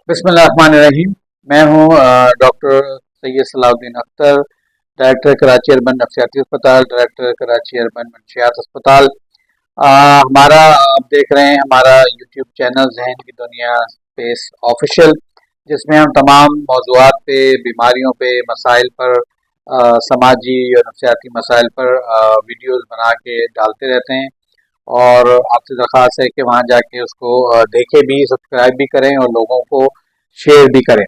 बिस्मिल्लाहिर्रहमानिर्रहीम। मैं हूँ doctor Syed Salahuddin Akhtar, director Karachi urban नफसियाती अस्पताल, डायरेक्टर कराची अर्बन मंशियात अस्पताल। हमारा आप देख रहे हैं हमारा यूट्यूब चैनल ज़हन की दुनिया स्पेस ऑफिशियल, जिसमें हम तमाम मौज़ूआत पे, बीमारियों पे, मसाइल पर, समाजी और नफसियाती मसाइल पर वीडियोज़ बना के डालते रहते हैं। और आपसे दरख्वास्त है कि वहाँ जाके उसको देखें भी, सब्सक्राइब भी करें और लोगों को शेयर भी करें।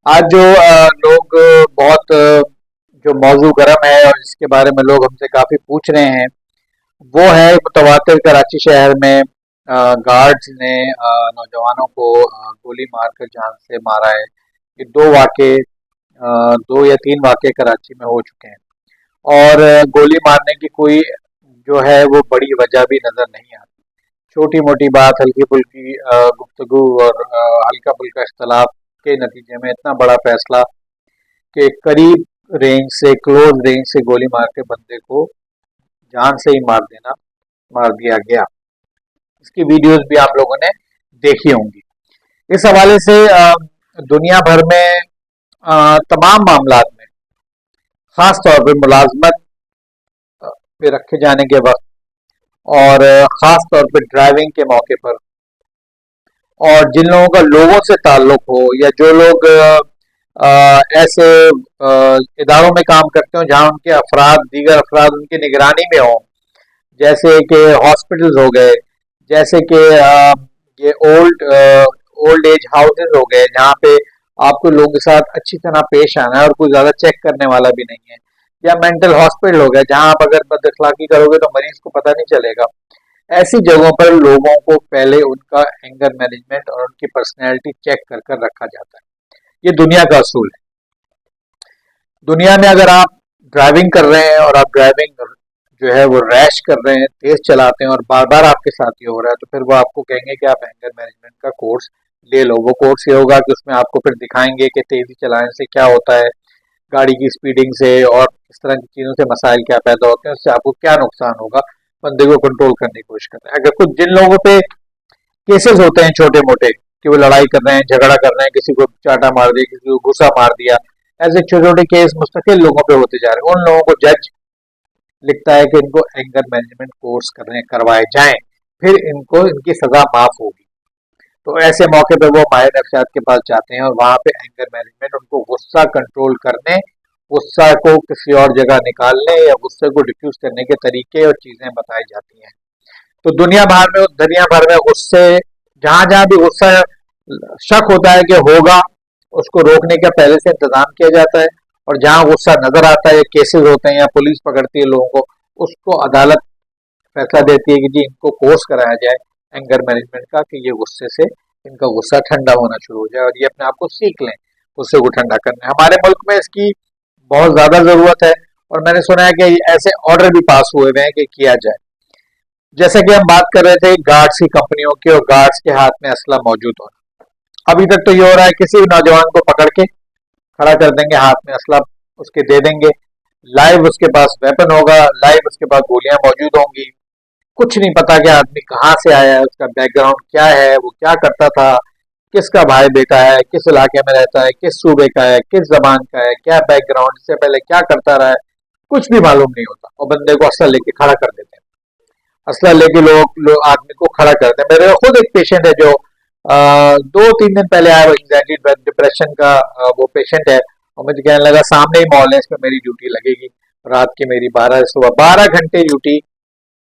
आज जो लोग बहुत जो मौजू गर्म है और जिसके बारे में लोग हमसे काफ़ी पूछ रहे हैं, वो है मुतवातिर कराची शहर में गार्ड्स ने नौजवानों को गोली मारकर जान से मारा है। ये दो वाक़े, 2 या 3 वाक़े कराची में हो चुके हैं और गोली मारने की कोई जो है वो बड़ी वजह भी नज़र नहीं आती। छोटी मोटी बात, हल्की फुल्की गुफ्तगू और हल्का फुल्का इख्तलाफ के नतीजे में इतना बड़ा फैसला कि करीब रेंज से, क्लोज रेंज से गोली मार के बंदे को जान से ही मार दिया गया। इसकी वीडियोस भी आप लोगों ने देखी होंगी। इस हवाले से दुनिया भर में तमाम मामलात में, ख़ास तौर पर मुलाजमत पे रखे जाने के वक्त और ख़ास तौर पर ड्राइविंग के मौके पर, और जिन लोगों का लोगों से ताल्लुक हो या जो लोग ऐसे इदारों में काम करते हो जहाँ उनके दीगर अफराद उनकी निगरानी में हों, जैसे कि हॉस्पिटल्स हो गए, जैसे कि ये ओल्ड एज हाउसेज हो गए जहाँ पे आपको लोगों के साथ अच्छी तरह पेश आना है और कोई ज़्यादा चेक करने वाला भी नहीं है, या मेंटल हॉस्पिटल हो गया जहाँ आप अगर बदअखलाकी करोगे तो मरीज को पता नहीं चलेगा। ऐसी जगहों पर लोगों को पहले उनका एंगर मैनेजमेंट और उनकी पर्सनैलिटी चेक कर कर रखा जाता है। ये दुनिया का असूल है। दुनिया में अगर आप ड्राइविंग कर रहे हैं और आप ड्राइविंग जो है वो रैश कर रहे हैं, तेज चलाते हैं और बार बार आपके साथ ये हो रहा है, तो फिर वो आपको कहेंगे कि आप एंगर मैनेजमेंट का कोर्स ले लो। वो कोर्स ये होगा कि उसमें आपको फिर दिखाएंगे कि तेजी चलाने से क्या होता है, गाड़ी की स्पीडिंग से और इस तरह की चीज़ों से मसाइल क्या पैदा होते हैं, उससे आपको क्या नुकसान होगा, बंदे को कंट्रोल करने की कोशिश करते हैं। अगर कुछ जिन लोगों पे केसेस होते हैं छोटे मोटे कि वो लड़ाई कर रहे हैं, झगड़ा कर रहे हैं, किसी को चाटा मार दिया, किसी को गुस्सा मार दिया, ऐसे छोटे छोटे केस मुस्तकिल लोगों पे होते जा रहे हैं, उन लोगों को जज लिखता है कि इनको एंगर मैनेजमेंट कोर्स करवाए जाएं, फिर इनको इनकी सजा माफ होगी। तो ऐसे मौके पे वो माहिर नफ्सियात के पास जाते हैं और वहाँ पे एंगर मैनेजमेंट, उनको गुस्सा कंट्रोल करने, गुस्सा को किसी और जगह निकालने या गुस्से को डिफ्यूज करने के तरीके और चीजें बताई जाती हैं। तो दुनिया भर में गुस्से, जहां जहां भी गुस्सा शक होता है कि होगा, उसको रोकने का पहले से इंतजाम किया जाता है। और जहां गुस्सा नजर आता है, केसेस होते हैं या पुलिस पकड़ती है लोगों को, उसको अदालत फैसला देती है कि जी इनको कोर्स कराया जाए एंगर मैनेजमेंट का, कि ये गुस्से से इनका गुस्सा ठंडा होना शुरू हो जाए और ये अपने आप को सीख लें गुस्से को ठंडा करना। हमारे मुल्क में इसकी बहुत ज्यादा जरूरत है और मैंने सुना है कि ऐसे ऑर्डर भी पास हुए हुए हैं कि किया जाए। जैसे कि हम बात कर रहे थे गार्ड्स की कंपनियों की और गार्ड्स के हाथ में असला मौजूद होना, अभी तक तो ये हो रहा है किसी भी नौजवान को पकड़ के खड़ा कर देंगे, हाथ में असला उसके दे देंगे, लाइव उसके पास वेपन होगा, लाइव उसके पास गोलियां मौजूद होंगी। कुछ नहीं पता कि आदमी कहाँ से आया है, उसका बैकग्राउंड क्या है, वो क्या करता था, किसका भाई बेटा है, किस इलाके में रहता है, किस सूबे का है, किस जबान का है, क्या बैकग्राउंड, इससे पहले क्या करता रहा है, कुछ भी मालूम नहीं होता और बंदे को असला लेके खड़ा कर देते हैं। असला लेके लोग आदमी को खड़ा करते हैं। मेरे खुद एक पेशेंट है जो 2-3 दिन पहले आया, वो एंग्जाइटी डिप्रेशन का वो पेशेंट है, और मुझे कहने लगा सामने ही मॉल है, इस पर मेरी ड्यूटी लगेगी, रात की मेरी 12 घंटे ड्यूटी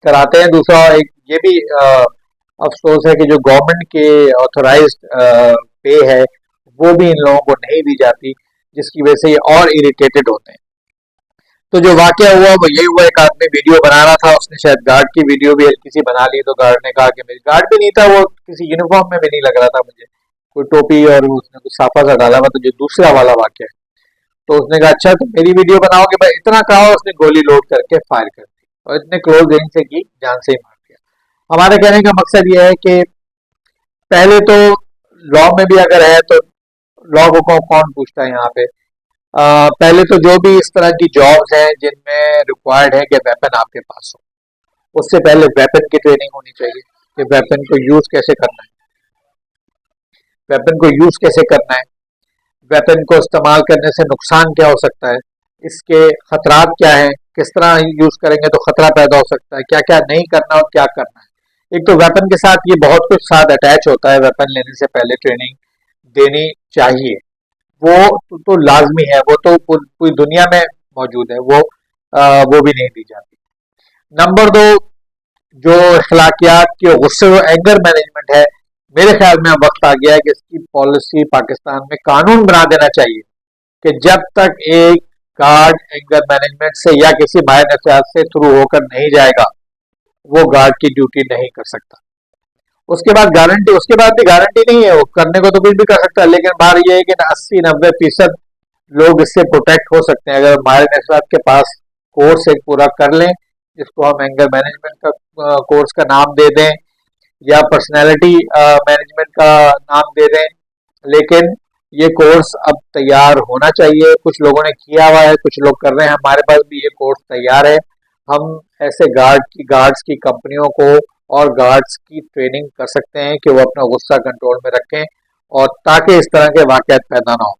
कराते हैं। दूसरा एक ये भी अफसोस है कि जो गवर्नमेंट के ऑथोराइज्ड पे है वो भी इन लोगों को नहीं दी जाती, जिसकी वजह से ये और इरिटेटेड होते हैं। तो जो वाकया हुआ वो यही हुआ, एक आदमी वीडियो बना रहा था, उसने शायद गार्ड की वीडियो भी हल्की सी बना ली, तो गार्ड ने कहा कि मेरी गार्ड भी नहीं था, वो किसी यूनिफॉर्म में भी नहीं लग रहा था मुझे, कोई टोपी और उसने कुछ साफा सा डाला हुआ। तो जो दूसरा वाला वाकया है, तो उसने कहा अच्छा तुम मेरी वीडियो बनाओगे, भाई इतना कहा, उसने गोली लोड करके फायर कर दी और इतने क्लोज रेंज से की, जान से ही मार दिया। हमारे कहने का मकसद ये है कि पहले तो लॉ में भी अगर है तो लॉ को कौन पूछता है यहाँ पे। पहले तो जो भी इस तरह की जॉब्स हैं जिनमें रिक्वायर्ड है कि वेपन आपके पास हो, उससे पहले वेपन की ट्रेनिंग होनी चाहिए कि वेपन को यूज कैसे करना है। वेपन को यूज कैसे करना है, वेपन को इस्तेमाल करने से नुकसान क्या हो सकता है, इसके खतरात क्या है, किस तरह यूज करेंगे तो खतरा पैदा हो सकता है, क्या क्या नहीं करना और क्या करना है। एक तो वेपन के साथ ये बहुत कुछ साथ अटैच होता है, वेपन लेने से पहले ट्रेनिंग देनी चाहिए, वो तो लाजमी है, वो तो पूरी दुनिया में मौजूद है, वो भी नहीं दी जाती। नंबर दो, जो अखलाकियात की गुस्से और एंगर मैनेजमेंट है, मेरे ख्याल में अब वक्त आ गया है कि इसकी पॉलिसी पाकिस्तान में कानून बना देना चाहिए कि जब तक एक गार्ड एंगर मैनेजमेंट से या किसी माहिर नफ्सियात से थ्रू होकर नहीं जाएगा, वो गार्ड की ड्यूटी नहीं कर सकता। उसके बाद भी गारंटी नहीं है, वो करने को तो कुछ भी कर सकता है, लेकिन बात यह है कि 80-90% लोग इससे प्रोटेक्ट हो सकते हैं अगर माहिर नफ्सियात के पास कोर्स एक पूरा कर लें, जिसको हम एंगर मैनेजमेंट का कोर्स का नाम दे दें या पर्सनैलिटी मैनेजमेंट का नाम दे दें। लेकिन ये कोर्स अब तैयार होना चाहिए, कुछ लोगों ने किया हुआ है, कुछ लोग कर रहे हैं, हमारे पास भी ये कोर्स तैयार है। हम ऐसे गार्ड्स की कंपनियों को और गार्ड्स की ट्रेनिंग कर सकते हैं कि वो अपना गुस्सा कंट्रोल में रखें और ताकि इस तरह के वाकयात पैदा ना हो।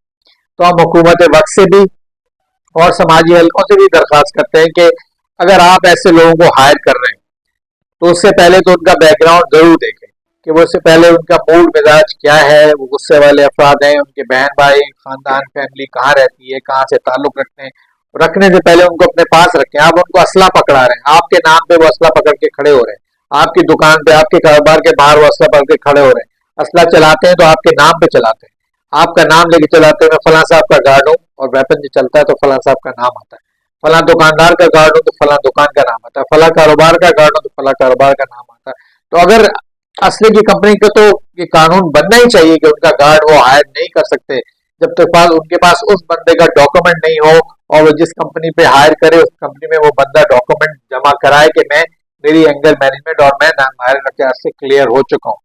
तो हम हुकूमत वक्त से भी और समाजी हलकों से भी दरख्वास्त करते हैं कि अगर आप ऐसे लोगों को हायर कर रहे हैं तो उससे पहले तो उनका बैकग्राउंड जरूर देखें कि वो उससे पहले उनका मूड मिजाज क्या है, वो गुस्से वाले अफराद हैं, उनके बहन भाई खानदान फैमिली कहाँ रहती है, कहाँ से ताल्लुक रखते हैं। रखने से पहले उनको अपने पास रखें। आप उनको असला पकड़ा रहे हैं, आपके नाम पे वो असला पकड़ के खड़े हो रहे हैं, आपकी दुकान पे आपके कारोबार के बाहर वो असला पकड़ के खड़े हो रहे हैं। असला चलाते हैं तो आपके नाम पे चलाते हैं, आपका नाम लेके चलाते हैं, मैं फलां साहब का गार्ड हूँ, और वेपन जो चलता है तो फलां साहब का नाम आता है। फला दुकानदार का गार्ड हो तो फला दुकान का नाम आता है, फला कारोबार का गार्ड हो तो फला कारोबार का नाम आता है। तो अगर असली की कंपनी का तो ये कानून बनना ही चाहिए कि उनका गार्ड वो हायर नहीं कर सकते जब तक उनके पास उस बंदे का डॉक्यूमेंट नहीं हो, और वो जिस कंपनी पे हायर करे उस कंपनी में वो बंदा डॉक्यूमेंट जमा कराए कि मैं मेरी एंगर मैनेजमेंट और मैं माहिर नफ्सियात से क्लियर हो चुका हूँ।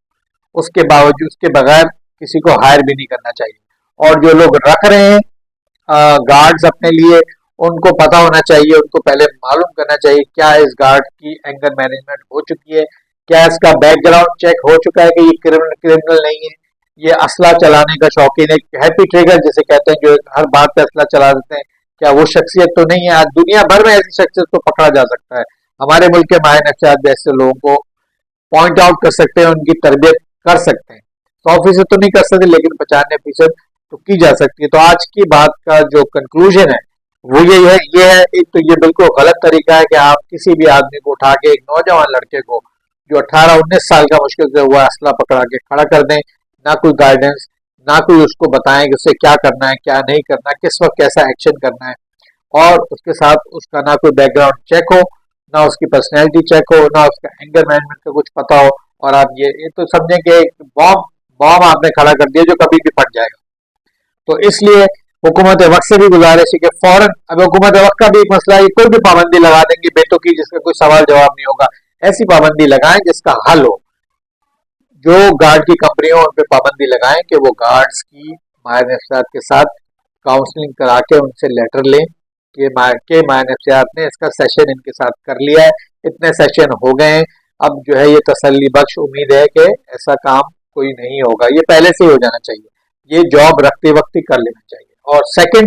उसके बावजूद उसके बगैर किसी को हायर भी नहीं करना चाहिए। और जो लोग रख रहे हैं गार्ड्स अपने लिए, उनको पता होना चाहिए, उनको पहले मालूम करना चाहिए क्या इस गार्ड की एंगर मैनेजमेंट हो चुकी है, क्या इसका बैकग्राउंड चेक हो चुका है कि ये क्रिमिनल नहीं है, ये असला चलाने का शौकीन है, हैप्पी ट्रिगर जिसे कहते हैं जो हर बात पे असला चला देते हैं, क्या वो शख्सियत तो नहीं है। आज दुनिया भर में ऐसी शख्सियत को पकड़ा जा सकता है। हमारे मुल्क के माहिर नफ्सियात भी ऐसे लोगों को पॉइंट आउट कर सकते हैं, उनकी तरबियत कर सकते हैं। 100% तो नहीं कर सकते लेकिन 95% तो की जा सकती है। तो आज की बात का जो कंक्लूजन है वो ये है एक तो ये बिल्कुल गलत तरीका है कि आप किसी भी आदमी को उठा के, एक नौजवान लड़के को जो 18-19 साल का मुश्किल से हुआ असला पकड़ा के खड़ा कर दें, ना कोई गाइडेंस, ना कोई उसको बताएं कि उसे क्या करना है क्या नहीं करना, किस वक्त कैसा एक्शन करना है, और उसके साथ उसका ना कोई बैकग्राउंड चेक हो, ना उसकी पर्सनैलिटी चेक हो, ना उसका एंगर मैनेजमेंट का कुछ पता हो, और आप ये तो समझें कि एक बॉम्ब बॉम्ब आपने खड़ा कर दिया जो कभी भी फट जाएगा। तो इसलिए हुकूमत वक्त से भी गुजारिश है कि फौरन, अब हुकूमत वक्त का भी एक मसला है, कोई भी पाबंदी लगा देंगे बेटों की जिसका कोई सवाल जवाब नहीं होगा, ऐसी पाबंदी लगाएं जिसका हल हो। जो गार्ड की कंपनियों उन पर पाबंदी लगाएं कि वो गार्ड्स की माहिर नफ्सियात के साथ काउंसलिंग करा के उनसे लेटर लें कि माहिर नफ्सियात ने इसका सेशन इनके साथ कर लिया है, इतने सेशन हो गए हैं, अब जो है ये तसल्ली बख्श उम्मीद है कि ऐसा काम कोई नहीं होगा। ये पहले से ही हो जाना चाहिए, ये जॉब रखते वक्त ही कर लेना चाहिए। और सेकंड,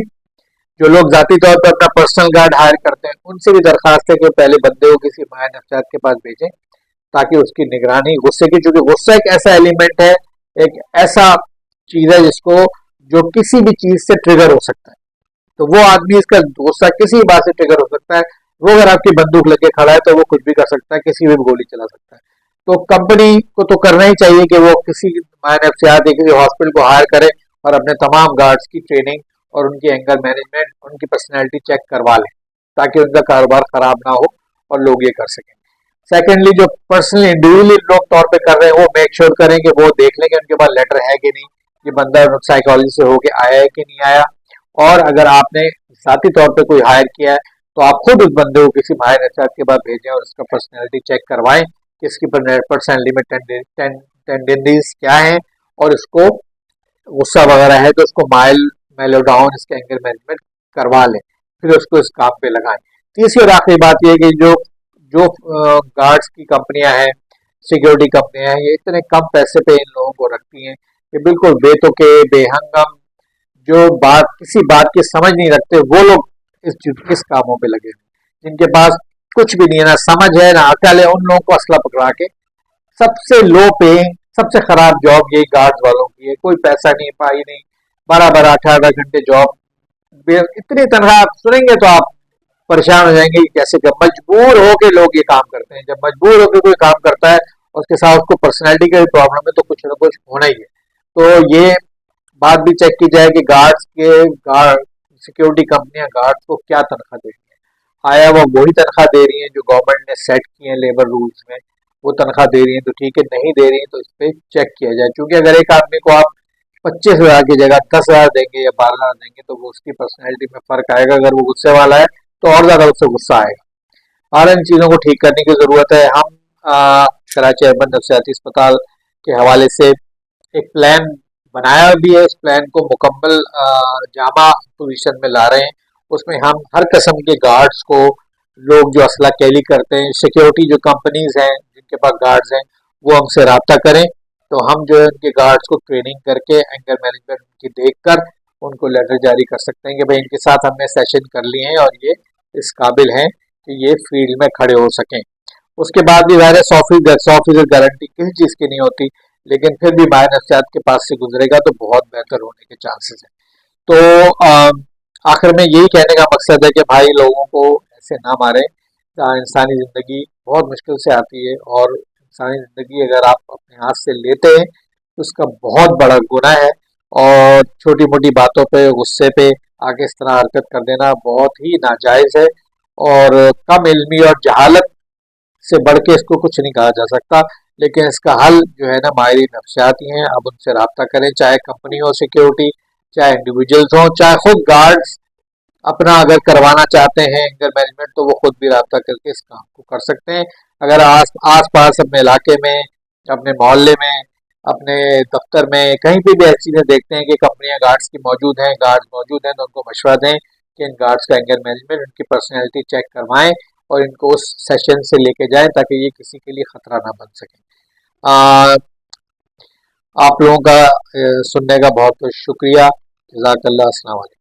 जो लोग जाती तौर पर अपना पर्सनल गार्ड हायर करते हैं उनसे भी दरखास्त है कि पहले बंदे को किसी माहिर नफ्सियात के पास भेजें ताकि उसकी निगरानी गुस्से की, चूंकि गुस्सा एक ऐसा एलिमेंट है, एक ऐसा चीज है जिसको जो किसी भी चीज से ट्रिगर हो सकता है। तो वो आदमी, इसका गुस्सा किसी बात से ट्रिगर हो सकता है, वो अगर आपकी बंदूक लेके खड़ा है तो वो कुछ भी कर सकता है, किसी भी गोली चला सकता है। तो कंपनी को तो करना ही चाहिए कि वो किसी माहिर नफ्सियात या किसी हॉस्पिटल को हायर करे और अपने तमाम गार्ड्स की ट्रेनिंग और उनकी एंगर मैनेजमेंट, उनकी पर्सनैलिटी चेक करवा लें ताकि उनका कारोबार खराब ना हो और लोग ये कर सकें। सेकेंडली, जो पर्सनल इंडिविजुअली लोग तौर पे कर रहे हैं वो मेक श्योर करें कि वो देख लें कि उनके पास लेटर है कि नहीं, ये बंदा साइकोलॉजी से होके आया है कि नहीं आया। और अगर आपने साथी तौर पे कोई हायर किया है तो आप खुद उस बंदे को किसी माहिर नफ्सियात के पास भेजें और उसका पर्सनैलिटी चेक करवाएं कि इसकी पर्सनैलिटी में टेंडेंसीज क्या है, और इसको गुस्सा वगैरह है तो उसको मेलो डाउन, इसके एंगर मैनेजमेंट करवा लें, फिर उसको इस काम पे लगाएं। तीसरी और आखिरी बात यह कि जो जो गार्ड्स की कंपनियां हैं, सिक्योरिटी कंपनियां हैं, ये इतने कम पैसे पे इन लोगों को रखती हैं कि बिल्कुल बेतुके बेहंगम जो बात किसी बात की समझ नहीं रखते वो लोग इस कामों पे लगे हैं। जिनके पास कुछ भी नहीं है, ना समझ है ना अकल है, उन लोगों को असला पकड़ा के सबसे लो पेइंग सबसे खराब जॉब यही गार्ड्स वालों की है। कोई पैसा नहीं, पाई नहीं, 12-12 18 घंटे जॉब, इतनी तनख्वाह आप सुनेंगे तो आप परेशान हो जाएंगे कि कैसे कर मजबूर होके लोग ये काम करते हैं। जब मजबूर होकर कोई काम करता है और उसके साथ उसको पर्सनैलिटी का भी प्रॉब्लम है तो कुछ ना कुछ होना ही है। तो ये बात भी चेक की जाए कि गार्ड सिक्योरिटी कंपनियां गार्ड्स को क्या तनख्वाह दे रही है। आया वो वही तनख्वाह दे रही है जो गवर्नमेंट ने सेट की है लेबर रूल्स में, वो तनख्वाह दे रही है तो ठीक है, नहीं दे रही है तो इस पे चेक किया जाए। क्योंकि अगर एक आदमी को आप 25,000 की जगह 10,000 देंगे या 12,000 देंगे तो वो उसकी पर्सनैलिटी में फर्क आएगा। अगर वो गुस्से वाला है तो और ज्यादा उससे गुस्सा आएगा। और इन चीजों को ठीक करने की जरूरत है। हम कराची अर्बन नफसियाती अस्पताल के हवाले से एक प्लान बनाया भी है। इस प्लान को मुकम्मल जामा पोजीशन में ला रहे हैं। उसमें हम हर किस्म के गार्ड्स को, लोग जो असला कैली करते हैं, सिक्योरिटी जो कंपनीज हैं जिनके पास गार्ड्स हैं, वो हमसे रब्ता करें तो हम जो है उनके गार्ड्स को ट्रेनिंग करके एंगर मैनेजमेंट उनकी देख कर उनको लेटर जारी कर सकते हैं कि भाई इनके साथ हमने सेशन कर लिए हैं और ये इस काबिल हैं कि ये फील्ड में खड़े हो सकें। उसके बाद भी ज़ाहिर है 100% गारंटी किसी चीज़ की नहीं होती, लेकिन फिर भी माहिर नफ्सियात के पास से गुजरेगा तो बहुत बेहतर होने के चांसेस हैं। तो आखिर में यही कहने का मकसद है कि भाई लोगों को ऐसे ना मारें। इंसानी ज़िंदगी बहुत मुश्किल से आती है और इंसानी ज़िंदगी अगर आप अपने हाथ से लेते हैं तो उसका बहुत बड़ा गुनाह है। और छोटी मोटी बातों पे गुस्से पे आगे इस तरह हरकत कर देना बहुत ही नाजायज़ है। और कम इल्मी और जहालत से बढ़ के इसको कुछ नहीं कहा जा सकता। लेकिन इसका हल जो है ना माहिरीन नफ्सियात ही हैं। अब उनसे रब्ता करें, चाहे कंपनी हो सिक्योरिटी, चाहे इंडिविजुअल्स हों, चाहे खुद गार्ड्स अपना अगर करवाना चाहते हैं एंगर मैनेजमेंट तो वो खुद भी रब्ता करके इस काम को कर सकते हैं। अगर आस पास अपने इलाके में, अपने मोहल्ले में, अपने दफ्तर में कहीं पे भी ऐसी चीज़ें देखते हैं कि कंपनियां गार्ड्स की मौजूद हैं, गार्ड्स मौजूद हैं, तो उनको मशवरा दें कि इन गार्ड्स का एंगर मैनेजमेंट, उनकी पर्सनैलिटी चेक करवाएं और इनको उस सेशन से लेके जाएं ताकि ये किसी के लिए खतरा ना बन सके। आप लोगों का सुनने का बहुत बहुत शुक्रिया। जज़ाकल्लाह। अस्सलाम वालेकुम।